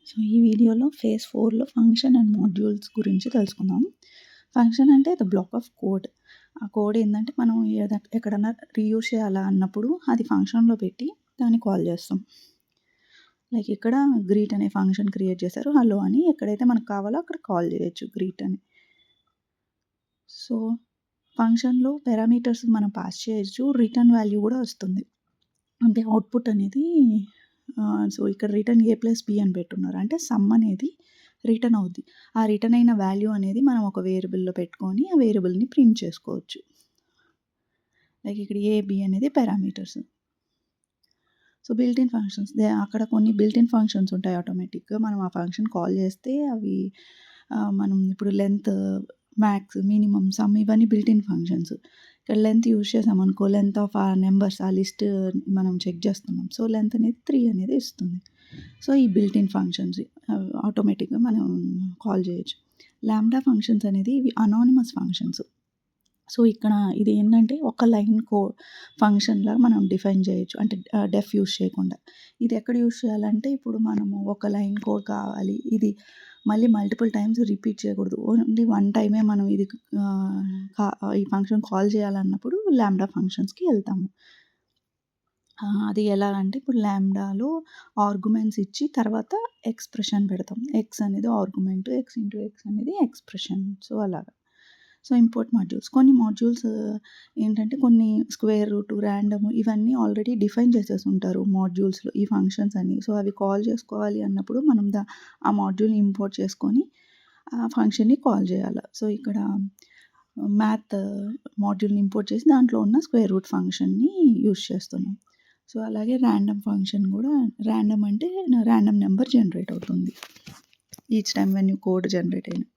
So ఈ వీడియోలో phase 4లో function and modules గురించి తెలుసుకుందాం. ఫంక్షన్ అంటే ద బ్లాక్ ఆఫ్ కోడ్. ఆ కోడ్ ఏందంటే మనం ఎక్కడన్నా రీయూజ్ చేయాలా అన్నప్పుడు అది ఫంక్షన్‌లో పెట్టి దాన్ని కాల్ చేస్తాం. లైక్ ఇక్కడ గ్రీట్ అనే ఫంక్షన్ క్రియేట్ చేశారు. హలో అని ఎక్కడైతే మనకు కావాలో అక్కడ కాల్ చేయొచ్చు గ్రీట్ అని. సో ఫంక్షన్‌లో పారామీటర్స్ మనం పాస్ చేయొచ్చు. రిటర్న్ వాల్యూ కూడా వస్తుంది. అంటే అవుట్‌పుట్ అనేది సో ఇక్కడ రిటర్న్ a+b అని పెట్టున్నారు. అంటే సమ్ అనేది రిటర్న్ అవుద్ది. ఆ రిటర్న్ అయిన వాల్యూ అనేది మనం ఒక వేరియబుల్‌లో పెట్టుకొని ఆ వేరియబుల్‌ని ప్రింట్ చేసుకోవచ్చు. లైక్ ఇక్కడ a, b అనేది parameters. So built in functions అక్కడ కొన్ని బిల్ట్ ఇన్ ఫంక్షన్స్ ఉంటాయి ఆటోమేటిక్‌గా. మనం ఆ ఫంక్షన్ కాల్ చేస్తే అవి మనం ఇప్పుడు లెంత్, మ్యాక్స్, మినిమమ్, సమ్ ఇవన్నీ బిల్ట్ ఇన్ ఫంక్షన్స్. ఇక్కడ లెంత్ యూజ్ చేసామనుకో లెంత్ ఆఫ్ ఆ నంబర్స్ ఆ లిస్ట్ మనం చెక్ చేస్తున్నాం. సో లెంత్ అనేది 3 అనేది ఇస్తుంది. సో ఈ బిల్ట్ ఇన్ ఫంక్షన్స్ ఆటోమేటిక్‌గా మనం కాల్ చేయొచ్చు. లాంబ్డా ఫంక్షన్స్ అనేది ఇవి అనానిమస్ ఫంక్షన్స్. సో ఇక్కడ ఇది ఏంటంటే ఒక లైన్ ఫంక్షన్‌లాగా మనం డిఫైన్ చేయొచ్చు. అంటే డెఫ్ యూజ్ చేయకుండా. ఇది ఎక్కడ యూజ్ చేయాలంటే ఇప్పుడు మనము ఒక లైన్ కోడ్ కావాలి. ఇది మళ్ళీ మల్టిపుల్ టైమ్స్ రిపీట్ చేయకూడదు. ఓన్లీ వన్ టైమే మనం ఇది ఈ ఫంక్షన్ కాల్ చేయాలన్నప్పుడు లాంబ్డా ఫంక్షన్స్‌కి వెళ్తాము. అది ఎలా అంటే ఇప్పుడు లాంబ్డాలో ఆర్గ్యుమెంట్స్ ఇచ్చి తర్వాత ఎక్స్‌ప్రెషన్ పెడతాం. ఎక్స్ అనేది ఆర్గ్యుమెంట్, ఎక్స్ ఇంటూ ఎక్స్ అనేది ఎక్స్‌ప్రెషన్. సో అలాగా. So import modules. కొన్ని మాడ్యూల్స్ ఏంటంటే కొన్ని స్క్వేర్ రూట్, ర్యాండమ్ ఇవన్నీ ఆల్రెడీ డిఫైన్ చేసేసి ఉంటారు మాడ్యూల్స్‌లో ఈ ఫంక్షన్స్ అన్నీ. సో అవి కాల్ చేసుకోవాలి అన్నప్పుడు మనం ఆ మాడ్యూల్‌ని ఇంపోర్ట్ చేసుకొని ఆ ఫంక్షన్‌ని కాల్ చేయాలి. సో ఇక్కడ మ్యాథ్ మాడ్యూల్‌ని ఇంపోర్ట్ చేసి దాంట్లో ఉన్న స్క్వేర్ రూట్ ఫంక్షన్‌ని యూజ్ చేస్తున్నాం. సో అలాగే ర్యాండమ్ ఫంక్షన్ కూడా ర్యాండమ్ అంటే ర్యాండమ్ నెంబర్ జనరేట్ అవుతుంది each time when you code generate అయినప్పుడు.